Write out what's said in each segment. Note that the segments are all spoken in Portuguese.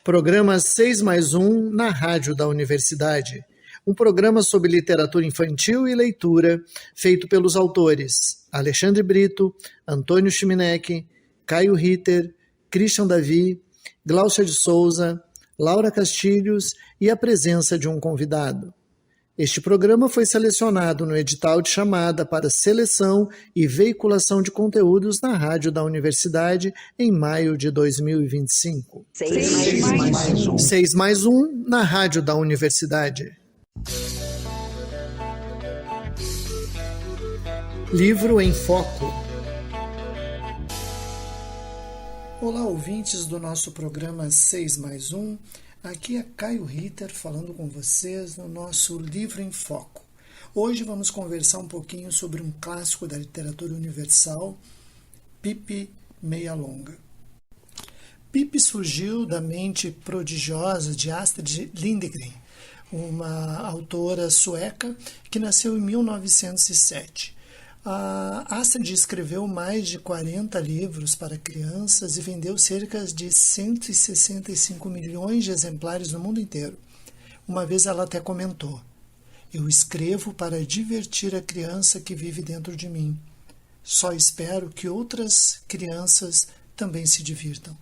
Programa 6 mais 1 na Rádio da Universidade. Um programa sobre literatura infantil e leitura, feito pelos autores Alexandre Brito, Antônio Chimenec, Caio Ritter, Christian Davi, Glaucia de Souza, Laura Castilhos e a presença de um convidado. Este programa foi selecionado no edital de chamada para seleção e veiculação de conteúdos na Rádio da Universidade em maio de 2025. 6 mais 1 na Rádio da Universidade. Livro em Foco. Olá, ouvintes do nosso programa 6 mais 1. Aqui é Caio Ritter falando com vocês no nosso Livro em Foco. Hoje vamos conversar um pouquinho sobre um clássico da literatura universal, Pippi Meia Longa. Pippi surgiu da mente prodigiosa de Astrid Lindgren, uma autora sueca que nasceu em 1907. A Astrid escreveu mais de 40 livros para crianças e vendeu cerca de 165 milhões de exemplares no mundo inteiro. Uma vez ela até comentou: "Eu escrevo para divertir a criança que vive dentro de mim. Só espero que outras crianças também se divirtam."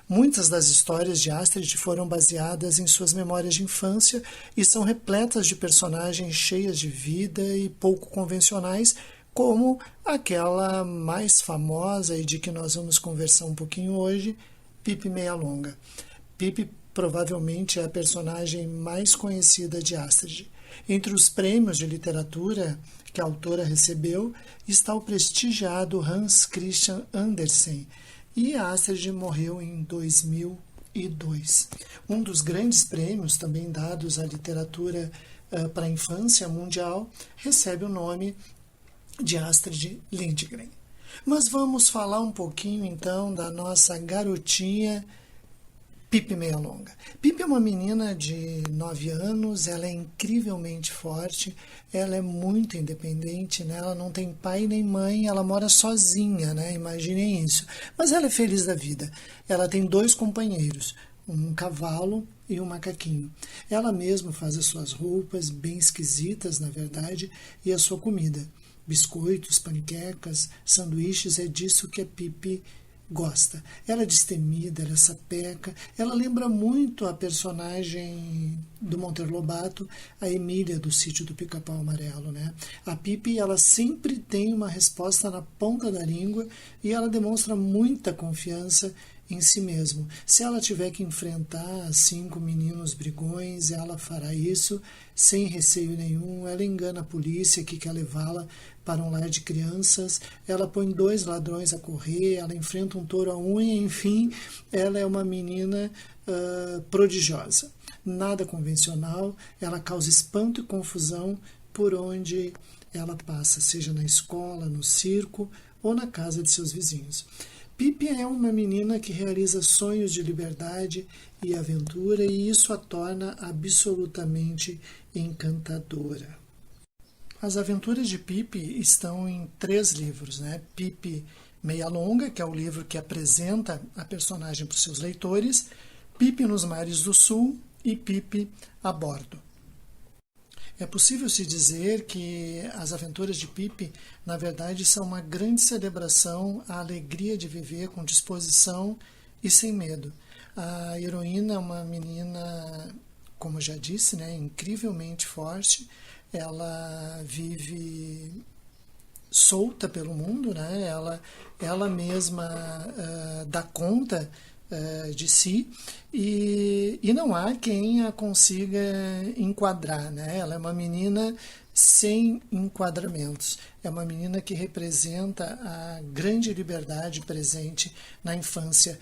Muitas das histórias de Astrid foram baseadas em suas memórias de infância e são repletas de personagens cheias de vida e pouco convencionais, como aquela mais famosa e de que nós vamos conversar um pouquinho hoje, Pippi Meia Longa. Pippi provavelmente é a personagem mais conhecida de Astrid. Entre os prêmios de literatura que a autora recebeu está o prestigiado Hans Christian Andersen, e a Astrid morreu em 2002. Um dos grandes prêmios também dados à literatura para a infância mundial recebe o nome de Astrid Lindgren. Mas vamos falar um pouquinho então da nossa garotinha Pippi Meia Longa. Pippi é uma menina de 9 anos, ela é incrivelmente forte, ela é muito independente, né? Ela não tem pai nem mãe, ela mora sozinha, né? Imaginem isso. Mas ela é feliz da vida. Ela tem 2 companheiros, um cavalo e um macaquinho. Ela mesma faz as suas roupas, bem esquisitas, na verdade, e a sua comida. Biscoitos, panquecas, sanduíches, é disso que a Pippi gosta. Ela é destemida, ela é sapeca, ela lembra muito a personagem do Monteiro Lobato, a Emília do Sítio do Pica-Pau Amarelo, né? A Pippi, ela sempre tem uma resposta na ponta da língua e ela demonstra muita confiança em si mesmo. Se ela tiver que enfrentar 5 meninos brigões, ela fará isso sem receio nenhum. Ela engana a polícia que quer levá-la para um lar de crianças, ela põe 2 ladrões a correr, ela enfrenta um touro à unha, enfim, ela é uma menina prodigiosa. Nada convencional, ela causa espanto e confusão por onde ela passa, seja na escola, no circo ou na casa de seus vizinhos. Pippi é uma menina que realiza sonhos de liberdade e aventura, e isso a torna absolutamente encantadora. As aventuras de Pippi estão em 3 livros, né? Pippi Meia Longa, que é o livro que apresenta a personagem para os seus leitores, Pippi nos Mares do Sul e Pippi a Bordo. É possível se dizer que as aventuras de Pippi, na verdade, são uma grande celebração à alegria de viver com disposição e sem medo. A heroína é uma menina, como eu já disse, né, incrivelmente forte. Ela vive solta pelo mundo, né? Ela mesma dá conta de si e não há quem a consiga enquadrar, né? Ela é uma menina sem enquadramentos, é uma menina que representa a grande liberdade presente na infância,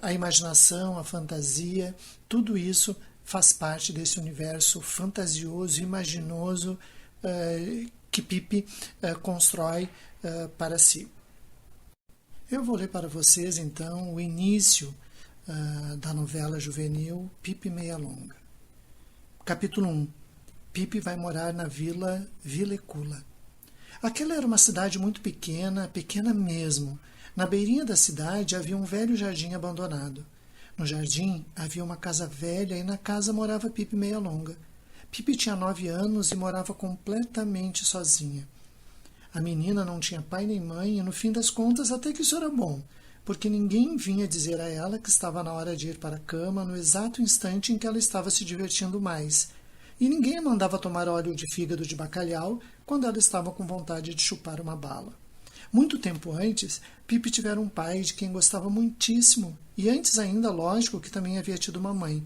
a imaginação, a fantasia, tudo isso faz parte desse universo fantasioso, imaginoso que Pippi constrói para si. Eu vou ler para vocês, então, o início da novela juvenil Pippi Meia Longa. Capítulo 1. Pippi vai morar na Vila Vilecula. Aquela era uma cidade muito pequena, pequena mesmo. Na beirinha da cidade havia um velho jardim abandonado. No jardim havia uma casa velha e na casa morava Pipi Meia Longa. Pipi tinha 9 anos e morava completamente sozinha. A menina não tinha pai nem mãe e, no fim das contas, até que isso era bom, porque ninguém vinha dizer a ela que estava na hora de ir para a cama no exato instante em que ela estava se divertindo mais. E ninguém a mandava tomar óleo de fígado de bacalhau quando ela estava com vontade de chupar uma bala. Muito tempo antes, Pipi tivera um pai de quem gostava muitíssimo, e antes ainda, lógico, que também havia tido uma mãe.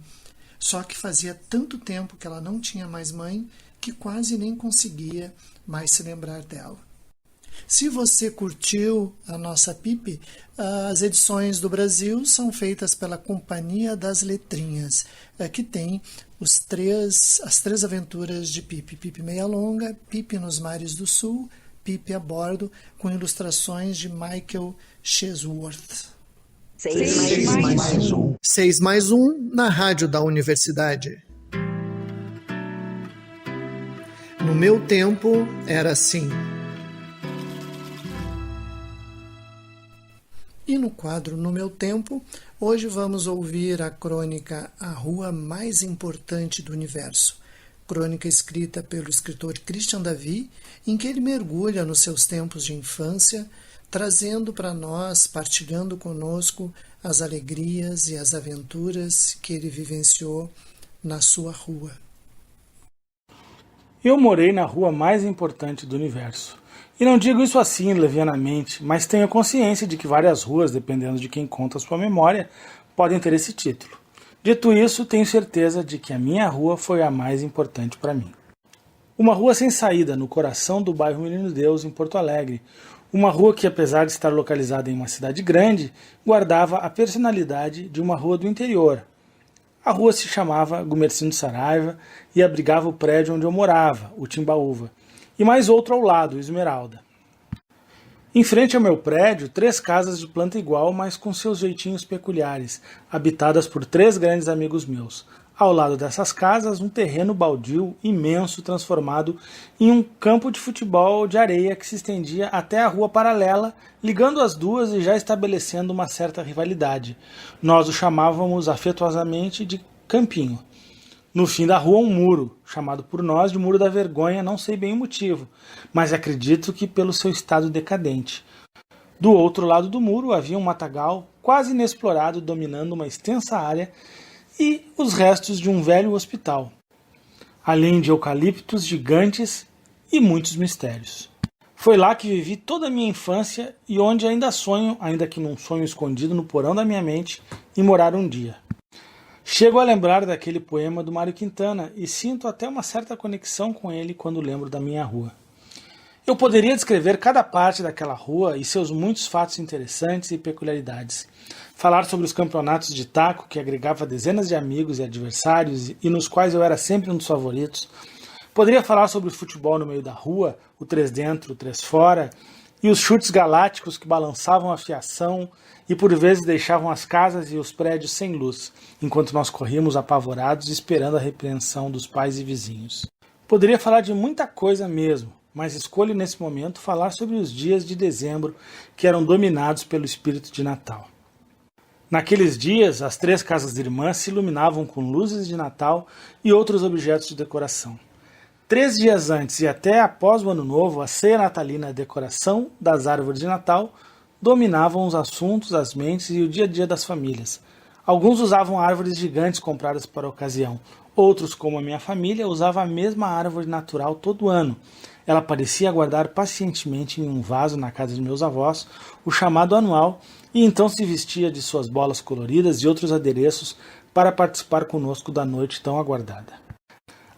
Só que fazia tanto tempo que ela não tinha mais mãe que quase nem conseguia mais se lembrar dela. Se você curtiu a nossa Pipi, as edições do Brasil são feitas pela Companhia das Letrinhas, que tem as três aventuras de Pipi. Pipi Meia Longa, Pipi nos Mares do Sul, Pipi a Bordo, com ilustrações de Michael Chesworth. 6+1. 6+1 na Rádio da Universidade. No meu tempo era assim. E no quadro No Meu Tempo, hoje vamos ouvir a crônica A Rua Mais Importante do Universo, crônica escrita pelo escritor Christian Davy, em que ele mergulha nos seus tempos de infância, trazendo para nós, partilhando conosco as alegrias e as aventuras que ele vivenciou na sua rua. Eu morei na rua mais importante do universo. E não digo isso assim levianamente, mas tenho consciência de que várias ruas, dependendo de quem conta a sua memória, podem ter esse título. Dito isso, tenho certeza de que a minha rua foi a mais importante para mim. Uma rua sem saída, no coração do bairro Menino Deus, em Porto Alegre. Uma rua que, apesar de estar localizada em uma cidade grande, guardava a personalidade de uma rua do interior. A rua se chamava Gumercindo Saraiva e abrigava o prédio onde eu morava, o Timbaúva, e mais outro ao lado, o Esmeralda. Em frente ao meu prédio, 3 casas de planta igual, mas com seus jeitinhos peculiares, habitadas por 3 grandes amigos meus. Ao lado dessas casas, um terreno baldio imenso transformado em um campo de futebol de areia que se estendia até a rua paralela, ligando as duas e já estabelecendo uma certa rivalidade. Nós o chamávamos afetuosamente de Campinho. No fim da rua, um muro, chamado por nós de Muro da Vergonha, não sei bem o motivo, mas acredito que pelo seu estado decadente. Do outro lado do muro havia um matagal quase inexplorado dominando uma extensa área e os restos de um velho hospital, além de eucaliptos gigantes e muitos mistérios. Foi lá que vivi toda a minha infância e onde ainda sonho, ainda que num sonho escondido no porão da minha mente, em morar um dia. Chego a lembrar daquele poema do Mário Quintana e sinto até uma certa conexão com ele quando lembro da minha rua. Eu poderia descrever cada parte daquela rua e seus muitos fatos interessantes e peculiaridades. Falar sobre os campeonatos de taco que agregava dezenas de amigos e adversários e nos quais eu era sempre um dos favoritos. Poderia falar sobre o futebol no meio da rua, o 3 dentro, o 3 fora, e os chutes galácticos que balançavam a fiação e por vezes deixavam as casas e os prédios sem luz, enquanto nós corríamos apavorados esperando a repreensão dos pais e vizinhos. Poderia falar de muita coisa mesmo, mas escolho nesse momento falar sobre os dias de dezembro que eram dominados pelo espírito de Natal. Naqueles dias, as 3 casas irmãs se iluminavam com luzes de Natal e outros objetos de decoração. 3 dias antes e até após o Ano Novo, a ceia natalina e a decoração das árvores de Natal dominavam os assuntos, as mentes e o dia a dia das famílias. Alguns usavam árvores gigantes compradas para a ocasião. Outros, como a minha família, usavam a mesma árvore natural todo ano. Ela parecia aguardar pacientemente em um vaso na casa de meus avós, o chamado anual, e então se vestia de suas bolas coloridas e outros adereços para participar conosco da noite tão aguardada.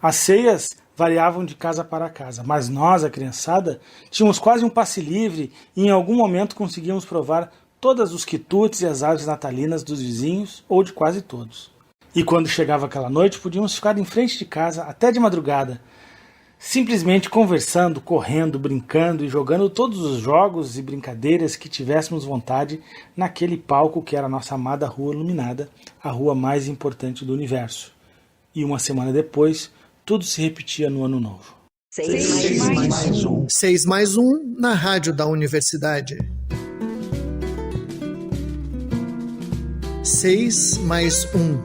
As ceias variavam de casa para casa, mas nós, a criançada, tínhamos quase um passe livre e em algum momento conseguíamos provar todos os quitutes e as aves natalinas dos vizinhos ou de quase todos. E quando chegava aquela noite, podíamos ficar em frente de casa até de madrugada, simplesmente conversando, correndo, brincando e jogando todos os jogos e brincadeiras que tivéssemos vontade naquele palco que era a nossa amada rua iluminada, a rua mais importante do universo. E uma semana depois, tudo se repetia no Ano Novo. 6+1. 6+1 na Rádio da Universidade. 6 mais 1.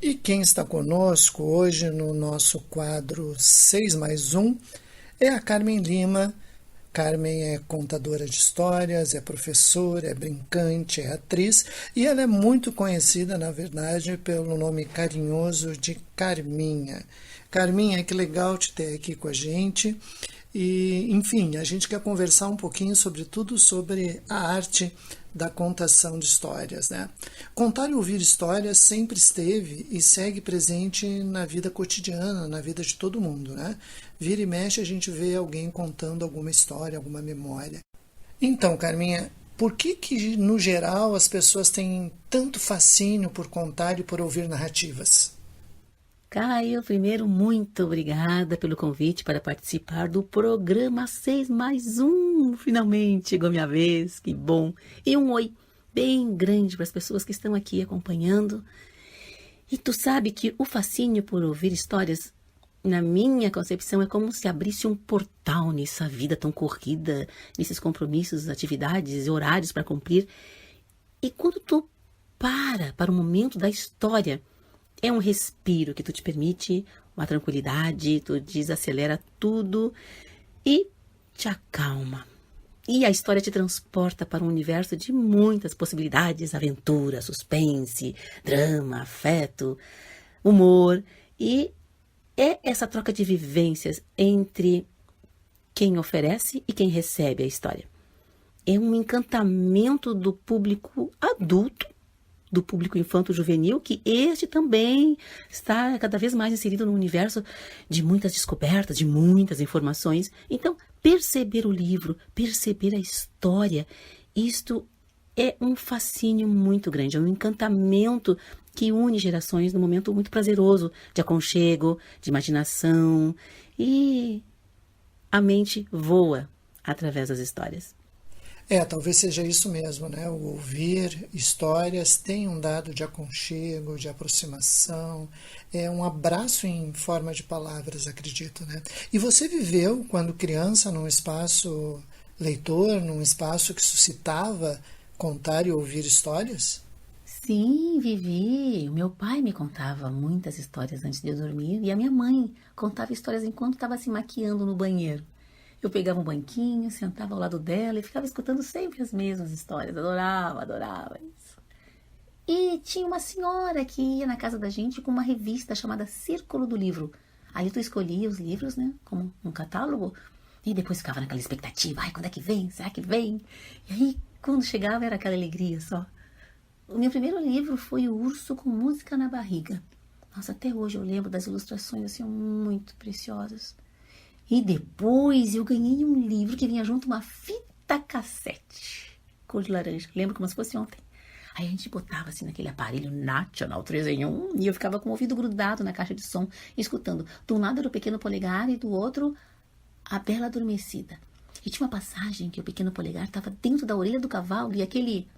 E quem está conosco hoje no nosso quadro 6 mais 1 é a Carmen Lima. Carmen é contadora de histórias, é professora, é brincante, é atriz e ela é muito conhecida, na verdade, pelo nome carinhoso de Carminha. Carminha, que legal te ter aqui com a gente. E, enfim, a gente quer conversar um pouquinho sobre a arte da contação de histórias, né? Contar e ouvir histórias sempre esteve e segue presente na vida cotidiana, na vida de todo mundo, né? Vira e mexe a gente vê alguém contando alguma história, alguma memória. Então, Carminha, por que no geral as pessoas têm tanto fascínio por contar e por ouvir narrativas? Caio, primeiro, muito obrigada pelo convite para participar do programa 6 mais 1. Finalmente chegou a minha vez, que bom. E um oi bem grande para as pessoas que estão aqui acompanhando. E tu sabe que o fascínio por ouvir histórias, na minha concepção, é como se abrisse um portal nessa vida tão corrida, nesses compromissos, atividades e horários para cumprir. E quando tu para o momento da história, é um respiro que tu te permite, uma tranquilidade, tu desacelera tudo e te acalma. E a história te transporta para um universo de muitas possibilidades, aventura, suspense, drama, afeto, humor. E é essa troca de vivências entre quem oferece e quem recebe a história. É um encantamento do público adulto, do público infanto-juvenil, que este também está cada vez mais inserido no universo de muitas descobertas, de muitas informações. Então, perceber o livro, perceber a história, isto é um fascínio muito grande, é um encantamento que une gerações num momento muito prazeroso, de aconchego, de imaginação, e a mente voa através das histórias. Talvez seja isso mesmo, né? O ouvir histórias tem um dado de aconchego, de aproximação, é um abraço em forma de palavras, acredito, né? E você viveu, quando criança, num espaço leitor, num espaço que suscitava contar e ouvir histórias? Sim, vivi. O meu pai me contava muitas histórias antes de eu dormir e a minha mãe contava histórias enquanto estava se maquiando no banheiro. Eu pegava um banquinho, sentava ao lado dela e ficava escutando sempre as mesmas histórias. Adorava isso. E tinha uma senhora que ia na casa da gente com uma revista chamada Círculo do Livro. Ali tu escolhia os livros, né, como um catálogo, e depois ficava naquela expectativa. Ai, quando é que vem? Será que vem? E aí, quando chegava, era aquela alegria só. O meu primeiro livro foi O Urso com Música na Barriga. Nossa, até hoje eu lembro das ilustrações, assim, muito preciosas. E depois eu ganhei um livro que vinha junto uma fita cassete, cor de laranja. Lembro como se fosse ontem. Aí a gente botava assim naquele aparelho National 3 em 1 e eu ficava com o ouvido grudado na caixa de som, escutando. De um lado era o Pequeno Polegar e do outro A Bela Adormecida. E tinha uma passagem que o Pequeno Polegar estava dentro da orelha do cavalo e aquele...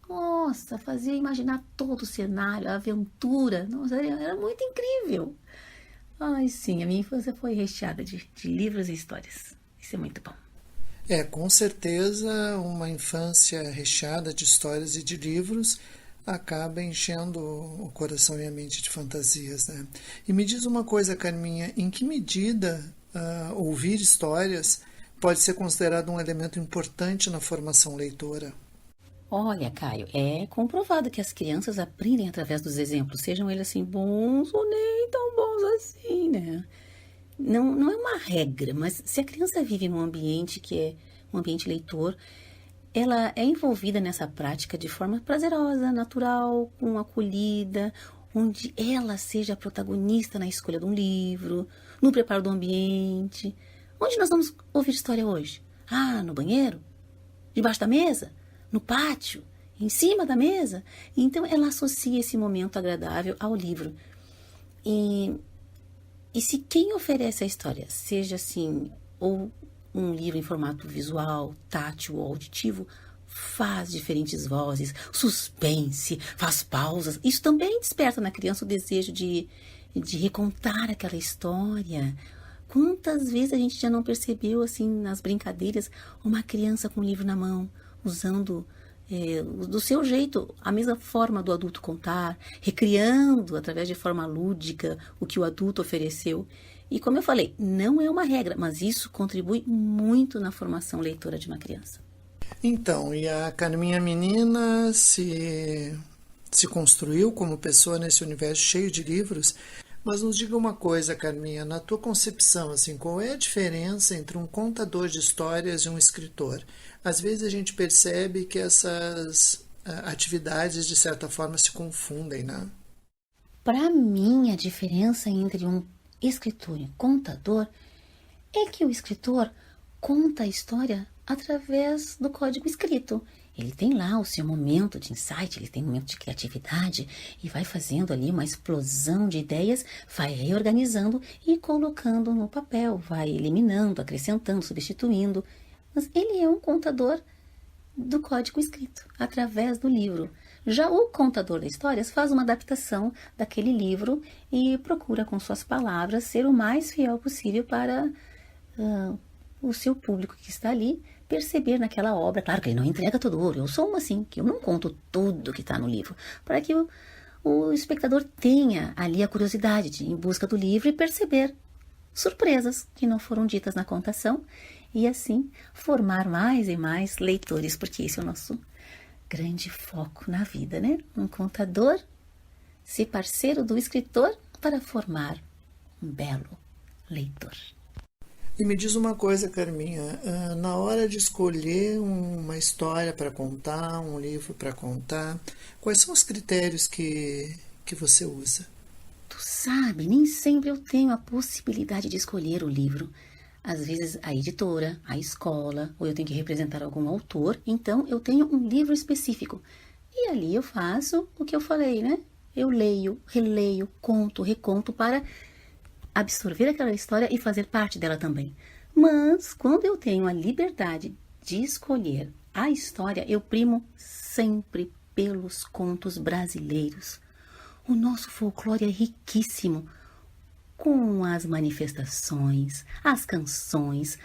Nossa, fazia imaginar todo o cenário, a aventura. Nossa, era muito incrível. Ai, sim, a minha infância foi recheada de livros e histórias. Isso é muito bom. Com certeza uma infância recheada de histórias e de livros acaba enchendo o coração e a mente de fantasias, né? E me diz uma coisa, Carminha, em que medida ouvir histórias pode ser considerado um elemento importante na formação leitora? Olha, Caio, é comprovado que as crianças aprendem através dos exemplos, sejam eles assim bons ou nem tão bons assim, né? Não é uma regra, mas se a criança vive num ambiente que é um ambiente leitor, ela é envolvida nessa prática de forma prazerosa, natural, com acolhida, onde ela seja a protagonista na escolha de um livro, no preparo do ambiente. Onde nós vamos ouvir história hoje? No banheiro? Debaixo da mesa? No pátio? Em cima da mesa? Então, ela associa esse momento agradável ao livro. E se quem oferece a história, seja assim, ou um livro em formato visual, tátil ou auditivo, faz diferentes vozes, suspense, faz pausas, isso também desperta na criança o desejo de recontar aquela história, Quantas vezes a gente já não percebeu, assim, nas brincadeiras, uma criança com um livro na mão, usando do seu jeito, a mesma forma do adulto contar, recriando através de forma lúdica o que o adulto ofereceu. E como eu falei, não é uma regra, mas isso contribui muito na formação leitora de uma criança. Então, e a Carminha menina se construiu como pessoa nesse universo cheio de livros. Mas nos diga uma coisa, Carminha, na tua concepção, assim, qual é a diferença entre um contador de histórias e um escritor? Às vezes a gente percebe que essas atividades, de certa forma, se confundem, né? Para mim, a diferença entre um escritor e um contador é que o escritor conta a história através do código escrito. Ele tem lá o seu momento de insight, ele tem um momento de criatividade e vai fazendo ali uma explosão de ideias, vai reorganizando e colocando no papel, vai eliminando, acrescentando, substituindo. Mas ele é um contador do código escrito, através do livro. Já o contador de histórias faz uma adaptação daquele livro e procura, com suas palavras, ser o mais fiel possível para o seu público que está ali perceber naquela obra. Claro que ele não entrega todo o ouro. Eu sou uma assim, que eu não conto tudo que está no livro, para que o espectador tenha ali a curiosidade de ir em busca do livro e perceber surpresas que não foram ditas na contação e assim formar mais e mais leitores, porque esse é o nosso grande foco na vida, né? Um contador ser parceiro do escritor para formar um belo leitor. E me diz uma coisa, Carminha, na hora de escolher uma história para contar, um livro para contar, quais são os critérios que você usa? Tu sabe, nem sempre eu tenho a possibilidade de escolher o livro. Às vezes a editora, a escola, ou eu tenho que representar algum autor, então eu tenho um livro específico. E ali eu faço o que eu falei, né? Eu leio, releio, conto, reconto para absorver aquela história e fazer parte dela também. Mas quando eu tenho a liberdade de escolher a história, eu primo sempre pelos contos brasileiros. O nosso folclore é riquíssimo, com as manifestações, as canções,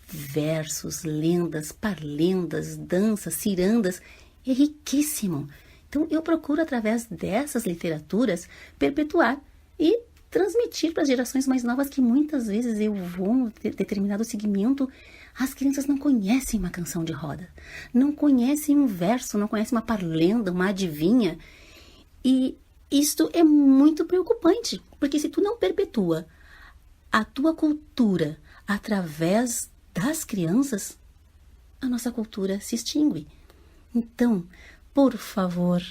versos, lendas, parlendas, danças, cirandas, é riquíssimo. Então eu procuro, através dessas literaturas, perpetuar e transmitir para as gerações mais novas que muitas vezes eu vou em determinado segmento, as crianças não conhecem uma canção de roda, não conhecem um verso, não conhecem uma parlenda, uma adivinha. E isto é muito preocupante, porque se tu não perpetua a tua cultura através das crianças, a nossa cultura se extingue. Então, por favor,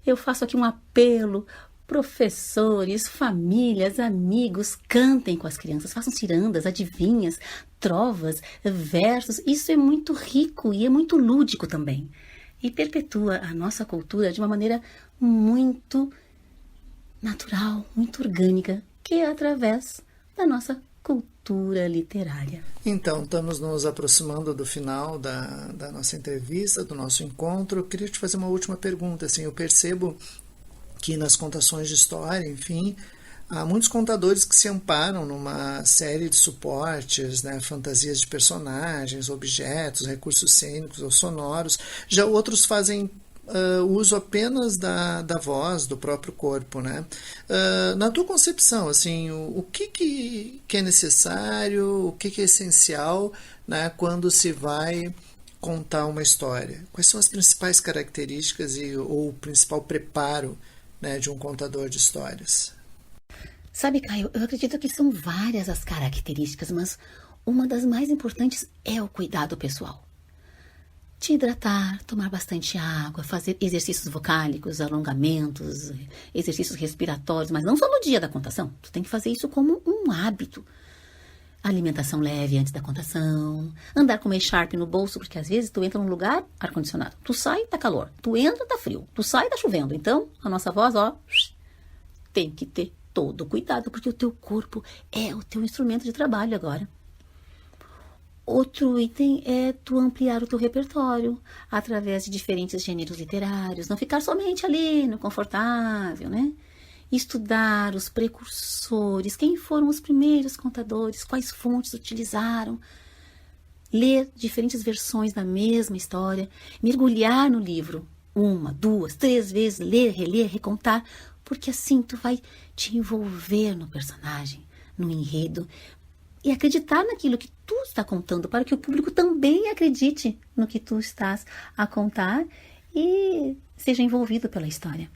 eu faço aqui um apelo. Professores, famílias, amigos, cantem com as crianças, façam cirandas, adivinhas, trovas, versos. Isso é muito rico e é muito lúdico também. E perpetua a nossa cultura de uma maneira muito natural, muito orgânica, que é através da nossa cultura literária. Então, estamos nos aproximando do final da nossa entrevista, do nosso encontro. Eu queria te fazer uma última pergunta. Assim, eu percebo que nas contações de história, enfim, há muitos contadores que se amparam numa série de suportes, né, fantasias de personagens, objetos, recursos cênicos ou sonoros. Já outros fazem uso apenas da voz, do próprio corpo, né? Na tua concepção, assim, o que é necessário, o que é essencial, né, quando se vai contar uma história? Quais são as principais características ou o principal preparo, né, de um contador de histórias? Sabe, Caio, eu acredito que são várias as características, mas uma das mais importantes é o cuidado pessoal. Te hidratar, tomar bastante água, fazer exercícios vocálicos, alongamentos, exercícios respiratórios, mas não só no dia da contação. Tu tem que fazer isso como um hábito. Alimentação leve antes da contação, andar com uma echarpe no bolso, porque às vezes tu entra num lugar ar-condicionado, tu sai, tá calor, tu entra, tá frio, tu sai, tá chovendo. Então, a nossa voz, tem que ter todo cuidado, porque o teu corpo é o teu instrumento de trabalho agora. Outro item é tu ampliar o teu repertório através de diferentes gêneros literários, não ficar somente ali no confortável, né? estudar os precursores, quem foram os primeiros contadores, quais fontes utilizaram, ler diferentes versões da mesma história, mergulhar no livro 1, 2, 3 vezes, ler, reler, recontar, porque assim tu vai te envolver no personagem, no enredo, e acreditar naquilo que tu está contando, para que o público também acredite no que tu estás a contar e seja envolvido pela história.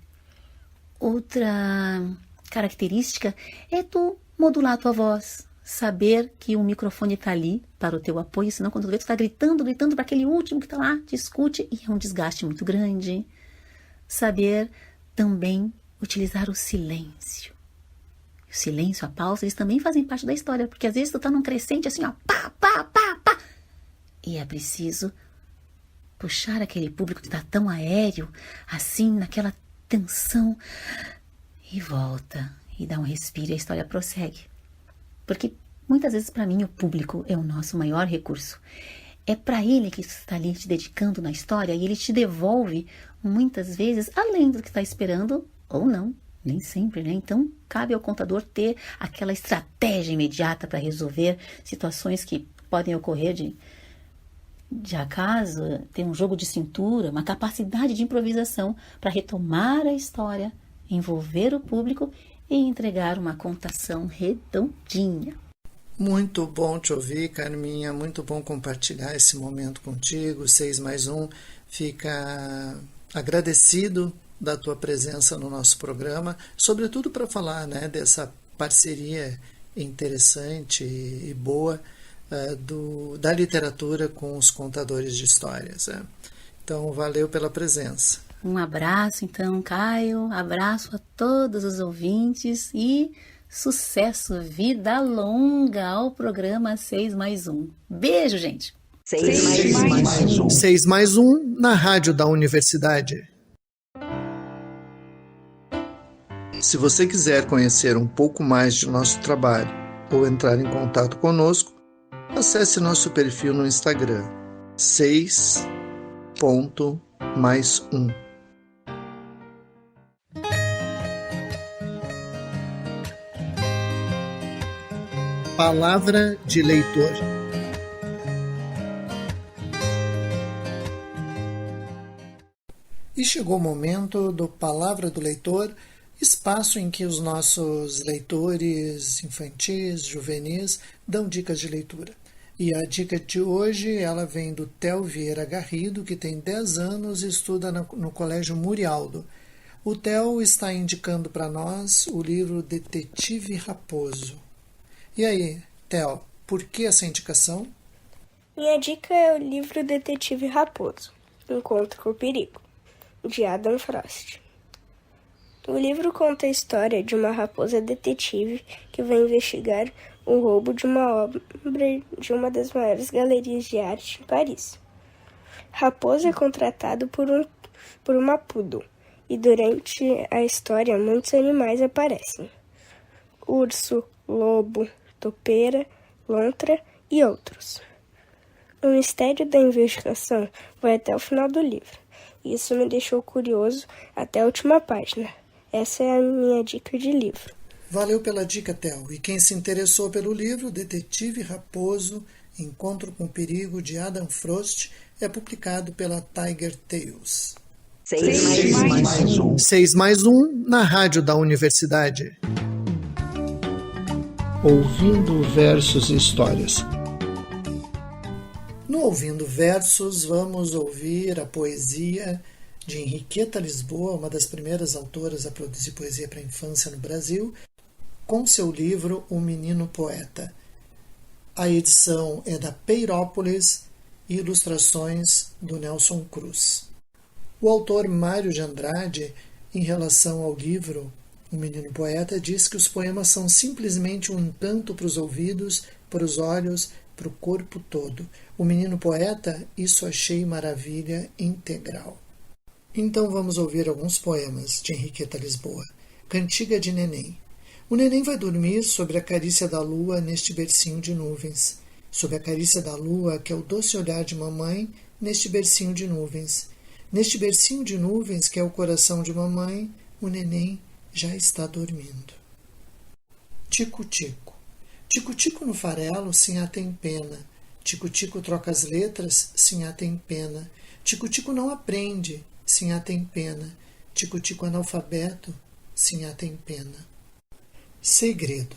Outra característica é tu modular a tua voz, saber que o microfone está ali para o teu apoio, senão quando tu vê, tu está gritando para aquele último que está lá, te escute, e é um desgaste muito grande. Saber também utilizar o silêncio. O silêncio, a pausa, eles também fazem parte da história, porque às vezes tu tá num crescente assim, ó, pá, pá, pá, pá, e é preciso puxar aquele público que tá tão aéreo, assim, naquela tensão, e volta, e dá um respiro, e a história prossegue. Porque muitas vezes para mim o público é o nosso maior recurso. É para ele que você está ali te dedicando na história, e ele te devolve muitas vezes além do que está esperando, ou não. Nem sempre, né? Então, cabe ao contador ter aquela estratégia imediata para resolver situações que podem ocorrer de acaso, ter um jogo de cintura, uma capacidade de improvisação para retomar a história, envolver o público e entregar uma contação redondinha. Muito bom te ouvir, Carminha, muito bom compartilhar esse momento contigo. 6+1 fica agradecido da tua presença no nosso programa, sobretudo para falar, né, dessa parceria interessante e boa da literatura com os contadores de histórias. Né? Então, valeu pela presença. Um abraço, então, Caio, abraço a todos os ouvintes e sucesso, vida longa ao programa 6+1. Beijo, gente! 6+1. 6+1 na Rádio da Universidade. Se você quiser conhecer um pouco mais de nosso trabalho ou entrar em contato conosco, acesse nosso perfil no Instagram, 6.mais1. Palavra de leitor. E chegou o momento do Palavra do Leitor, espaço em que os nossos leitores infantis, juvenis, dão dicas de leitura. E a dica de hoje, ela vem do Theo Vieira Garrido, que tem 10 anos e estuda no Colégio Murialdo. O Theo está indicando para nós o livro Detetive Raposo. E aí, Theo, por que essa indicação? Minha dica é o livro Detetive Raposo, Encontro com o Perigo, de Adam Frost. O livro conta a história de uma raposa detetive que vai investigar o roubo de uma obra de uma das maiores galerias de arte em Paris. Raposo é contratado por uma poodle, e durante a história muitos animais aparecem. Urso, lobo, topeira, lontra e outros. O mistério da investigação vai até o final do livro. Isso me deixou curioso até a última página. Essa é a minha dica de livro. Valeu pela dica, Theo. E quem se interessou pelo livro Detetive Raposo, Encontro com o Perigo, de Adam Frost, é publicado pela Tiger Tales. 6+1. 6+1 na Rádio da Universidade. Ouvindo versos e histórias. No Ouvindo Versos, vamos ouvir a poesia de Henriqueta Lisboa, uma das primeiras autoras a produzir poesia para a infância no Brasil, com seu livro O Menino Poeta. A edição é da Peirópolis e ilustrações do Nelson Cruz. O autor Mário de Andrade, em relação ao livro O Menino Poeta, diz que os poemas são simplesmente um encanto para os ouvidos, para os olhos, para o corpo todo. O Menino Poeta, isso achei maravilha integral. Então vamos ouvir alguns poemas de Henriqueta Lisboa. Cantiga de Neném. O neném vai dormir sobre a carícia da lua neste bercinho de nuvens. Sob a carícia da lua, que é o doce olhar de mamãe, neste bercinho de nuvens. Neste bercinho de nuvens, que é o coração de mamãe, o neném já está dormindo. Tico-tico. Tico-tico no farelo, sinhá tem pena. Tico-tico troca as letras, sinhá tem pena. Tico-tico não aprende, sinhá tem pena. Tico-tico analfabeto, sinhá tem pena. Segredo.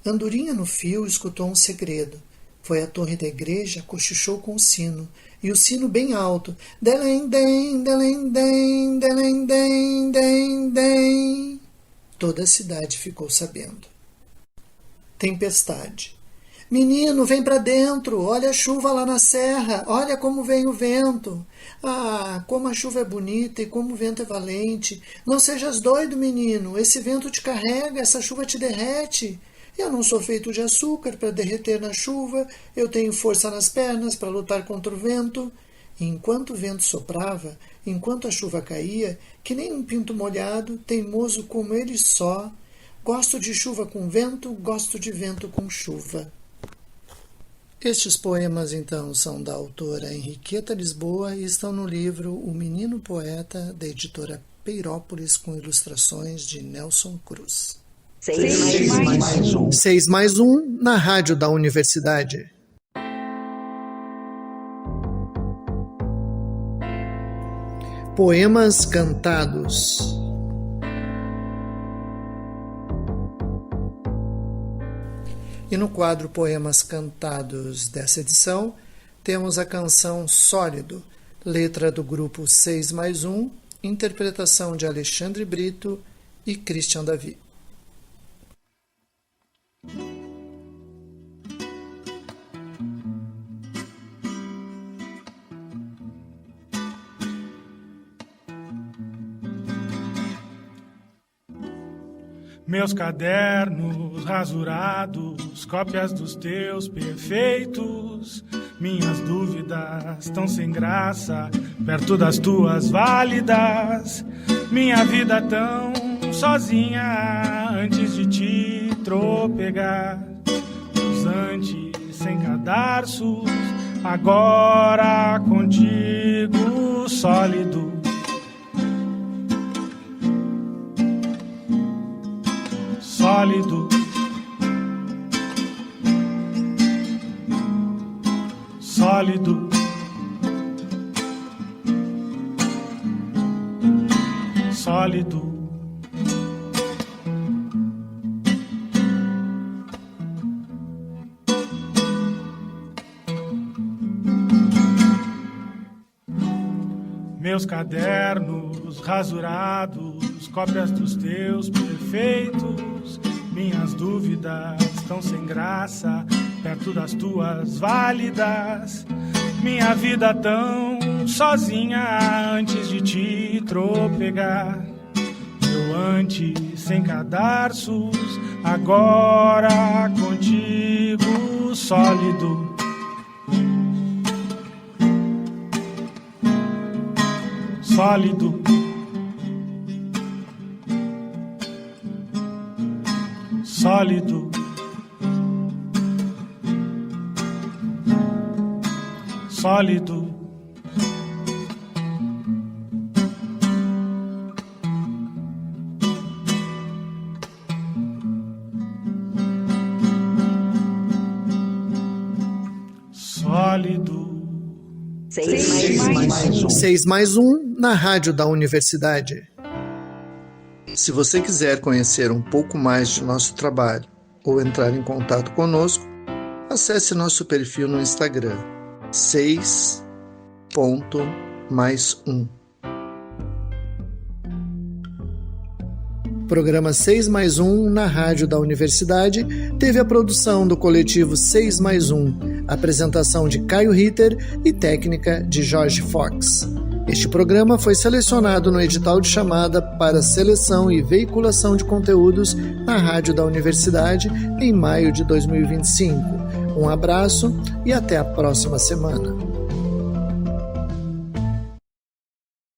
Andorinha no fio escutou um segredo. Foi à torre da igreja, cochichou com o sino. E o sino bem alto. Delém-dem, delém-dem, delém-dem, dem-dem. Toda a cidade ficou sabendo. Tempestade. Menino, vem para dentro. Olha a chuva lá na serra. Olha como vem o vento. Ah, como a chuva é bonita e como o vento é valente. Não sejas doido, menino. Esse vento te carrega, essa chuva te derrete. Eu não sou feito de açúcar para derreter na chuva. Eu tenho força nas pernas para lutar contra o vento. E enquanto o vento soprava, enquanto a chuva caía, que nem um pinto molhado, teimoso como ele só, gosto de chuva com vento, gosto de vento com chuva. Estes poemas, então, são da autora Henriqueta Lisboa e estão no livro O Menino Poeta, da editora Peirópolis, com ilustrações de Nelson Cruz. 6+1 na Rádio da Universidade. Poemas cantados. E no quadro Poemas Cantados dessa edição, temos a canção Sólido, letra do grupo 6+1, interpretação de Alexandre Brito e Christian Davi. Meus cadernos rasurados, cópias dos teus perfeitos. Minhas dúvidas tão sem graça, perto das tuas válidas. Minha vida tão sozinha, antes de te tropegar. Antes sem cadarços, agora contigo sólido. Sólido, sólido, sólido. Meus cadernos rasurados, cópias dos teus perfeitos. Minhas dúvidas tão sem graça, perto das tuas válidas. Minha vida tão sozinha, antes de te tropegar. Eu antes sem cadarços, agora contigo sólido. Sólido. Sólido, sólido, sólido. 6+1 na Rádio da Universidade. Se você quiser conhecer um pouco mais de nosso trabalho ou entrar em contato conosco, acesse nosso perfil no Instagram, 6.mais1. Programa 6+1 na Rádio da Universidade teve a produção do coletivo 6+1, apresentação de Caio Ritter e técnica de Jorge Fox. Este programa foi selecionado no edital de chamada para seleção e veiculação de conteúdos na Rádio da Universidade em maio de 2025. Um abraço e até a próxima semana.